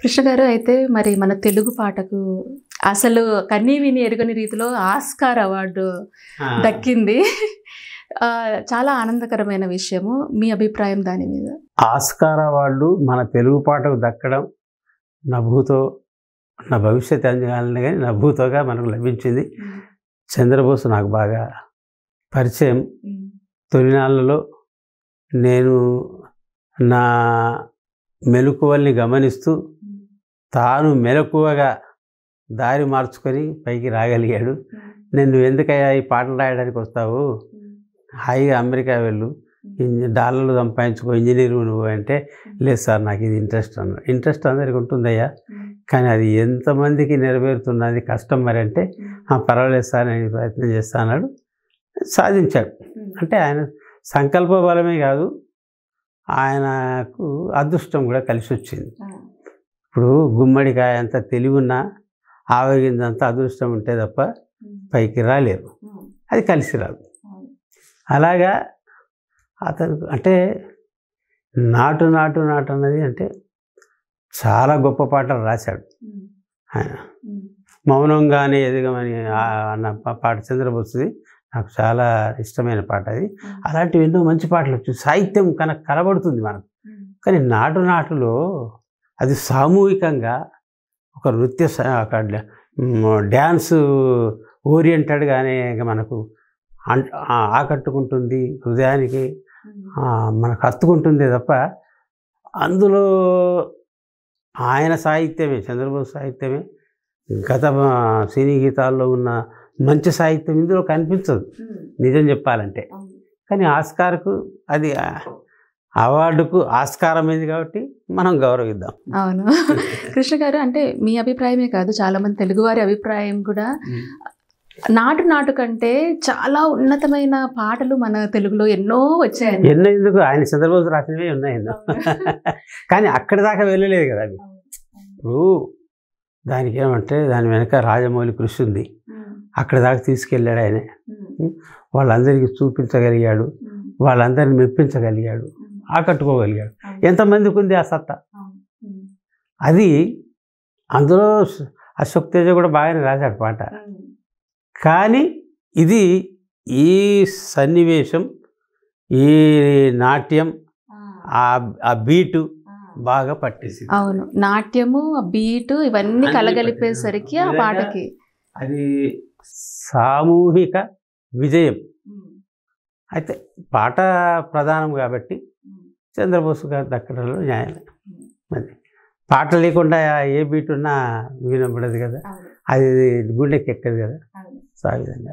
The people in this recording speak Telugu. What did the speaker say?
కృష్ణ గారు అయితే మరి మన తెలుగు పాటకు అసలు కన్నీ విని ఎరుగని రీతిలో ఆస్కార్ అవార్డు దక్కింది. చాలా ఆనందకరమైన విషయము. మీ అభిప్రాయం దాని మీద? ఆస్కార్ అవార్డు మన తెలుగు పాటకు దక్కడం నా భవిష్యత్ అంజగాలని కానీ నభూతోగా మనకు లభించింది. చంద్రబోస్ నాకు బాగా పరిచయం. తొలినాళ్ళలో నేను నా మెలకువల్ని గమనిస్తూ తాను మెలకువగా దారి మార్చుకొని పైకి రాగలిగాడు. నేను ఎందుకయ్యా ఈ పాటలు రాయడానికి వస్తావు, హాయిగా అమెరికా వెళ్ళు, డాలర్లు సంపాదించుకో, ఇంజనీర్ నువ్వు అంటే, లేదు సార్ నాకు ఇది ఇంట్రెస్ట్ అందరికి ఉంటుందయ్యా, కానీ అది ఎంతమందికి నెరవేరుతున్నది కష్టం మరి అంటే, పర్వాలేదు సార్ నేను ప్రయత్నం చేస్తాను. సాధించాడు. అంటే ఆయన సంకల్ప బలమే కాదు, ఆయనకు అదృష్టం కూడా కలిసి వచ్చింది. ఇప్పుడు గుమ్మడికాయ అంత తెలివి ఉన్నా ఆవగిందంత అదృష్టం ఉంటే తప్ప పైకి రాలేరు, అది కలిసి రాదు. అలాగా అతను అంటే నాటు అన్నది అంటే చాలా గొప్ప పాటలు రాశాడు ఆయన. మౌనంగానే ఎదగమని అన్న పాట చంద్రబోస్ది నాకు చాలా ఇష్టమైన పాట అది. అలాంటివి ఎన్నో మంచి పాటలు వచ్చాయి. సాహిత్యం కనబడుతుంది మనకు. కానీ నాటులో అది సామూహికంగా ఒక నృత్య డ్యాన్స్ ఓరియంటెడ్గానే మనకు ఆకట్టుకుంటుంది, హృదయానికి మనకు హత్తుకుంటుంది తప్ప అందులో ఆయన సాహిత్యమే, చంద్రబోస్ సాహిత్యమే, గత సినీ గీతాల్లో ఉన్న మంచి సాహిత్యం ఇందులో కనిపించదు నిజం చెప్పాలంటే. కానీ ఆస్కార్కు అది అవార్డుకు ఆస్కారమైంది కాబట్టి మనం గౌరవిద్దాం. అవును కృష్ణ గారు, అంటే మీ అభిప్రాయమే కాదు, చాలామంది తెలుగువారి అభిప్రాయం కూడా నాటు కంటే చాలా ఉన్నతమైన పాటలు మన తెలుగులో ఎన్నో వచ్చాయి. ఎన్నో ఎందుకు, ఆయన చంద్రబోస్ రాసినవే ఉన్నాయి ఎన్నో. కానీ అక్కడి దాకా వెళ్ళలేదు కదా అవి. ఇప్పుడు దానికి ఏమంటే దాని వెనక రాజమౌళి కృషి ఉంది. అక్కడి దాకా తీసుకెళ్ళాడు ఆయన. వాళ్ళందరికీ చూపించగలిగాడు, వాళ్ళందరినీ మెప్పించగలిగాడు, ఆకట్టుకోగలిగాడు. ఎంతమందికి ఉంది ఆ సత్తా. అది అందులో అశోక్ తేజ కూడా బాగానే రాశాడు పాట. కానీ ఇది ఈ సన్నివేశం, ఈ నాట్యం, ఆ బీటు బాగా పట్టేసి. అవును, నాట్యము, బీటు ఇవన్నీ కలగలిపేసరికి ఆ పాటకి అది సామూహిక విజయం. అయితే పాట ప్రధానం కాబట్టి చంద్రబోస్ గారు దక్కడంలో న్యాయమే. మరి పాట లేకుండా ఏ బీట్ ఉన్నా వినబడదు కదా, అది గుండెకి ఎక్కదు కదా. సో ఆ విధంగా